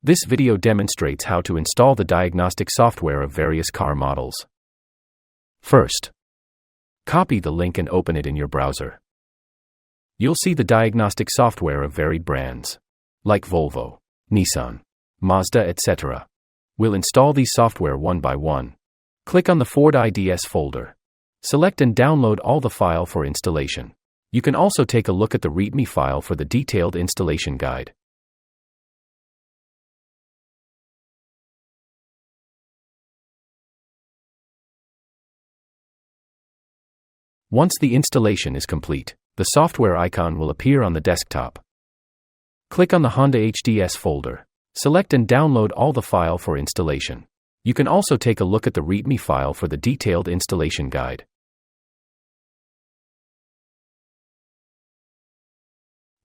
This video demonstrates how to install the diagnostic software of various car models. First, copy the link and open it in your browser. You'll see the diagnostic software of varied brands, like Volvo, Nissan, Mazda, etc. We'll install these software one by one. Click on the Ford IDS folder. Select and download all the file for installation. You can also take a look at the README file for the detailed installation guide. Once the installation is complete, the software icon will appear on the desktop. Click on the Honda HDS folder. Select and download all the file for installation. You can also take a look at the README file for the detailed installation guide.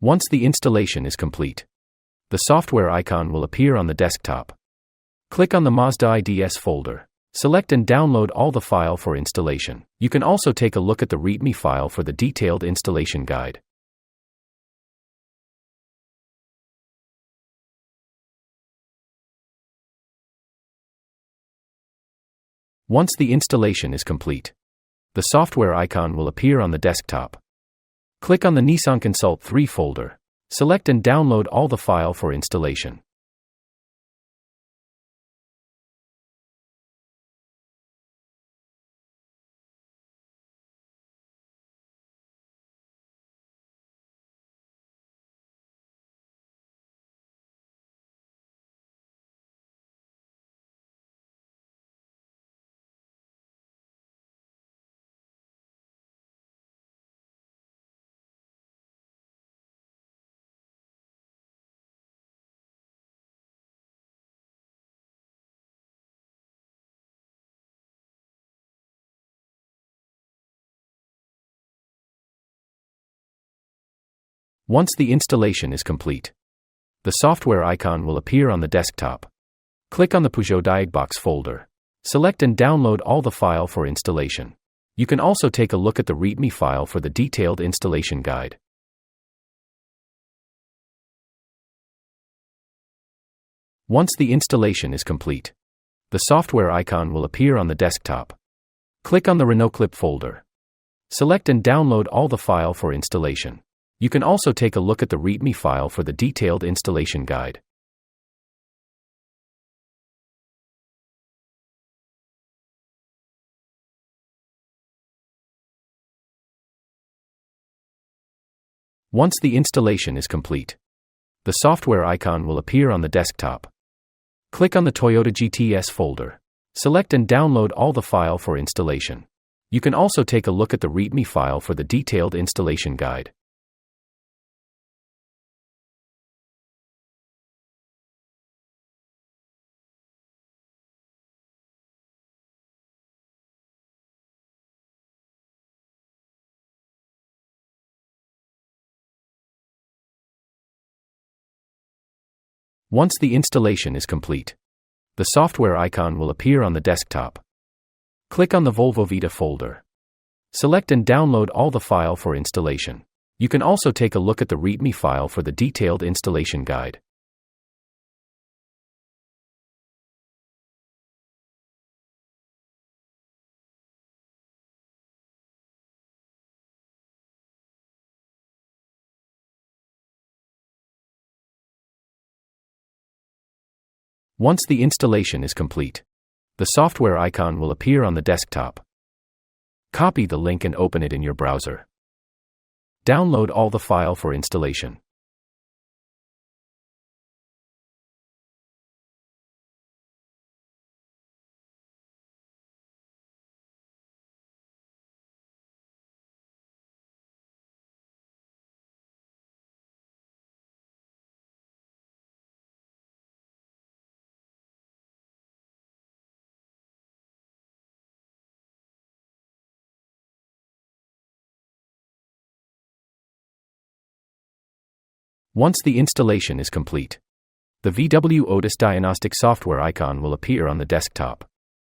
Once the installation is complete, the software icon will appear on the desktop. Click on the Mazda IDS folder. Select and download all the file for installation. You can also take a look at the README file for the detailed installation guide. Once the installation is complete, the software icon will appear on the desktop. Click on the Nissan Consult 3 folder. Select and download all the file for installation. Once the installation is complete, the software icon will appear on the desktop. Click on the Peugeot Diagbox folder. Select and download all the file for installation. You can also take a look at the README file for the detailed installation guide. Once the installation is complete, the software icon will appear on the desktop. Click on the Renault Clip folder. Select and download all the file for installation. You can also take a look at the README file for the detailed installation guide. Once the installation is complete, the software icon will appear on the desktop. Click on the Toyota GTS folder. Select and download all the file for installation. You can also take a look at the README file for the detailed installation guide. Once the installation is complete, the software icon will appear on the desktop. Click on the Volvo Vita folder. Select and download all the file for installation. You can also take a look at the README file for the detailed installation guide. Once the installation is complete, the software icon will appear on the desktop. Copy the link and open it in your browser. Download all the file for installation. Once the installation is complete, the VW Otis diagnostic software icon will appear on the desktop.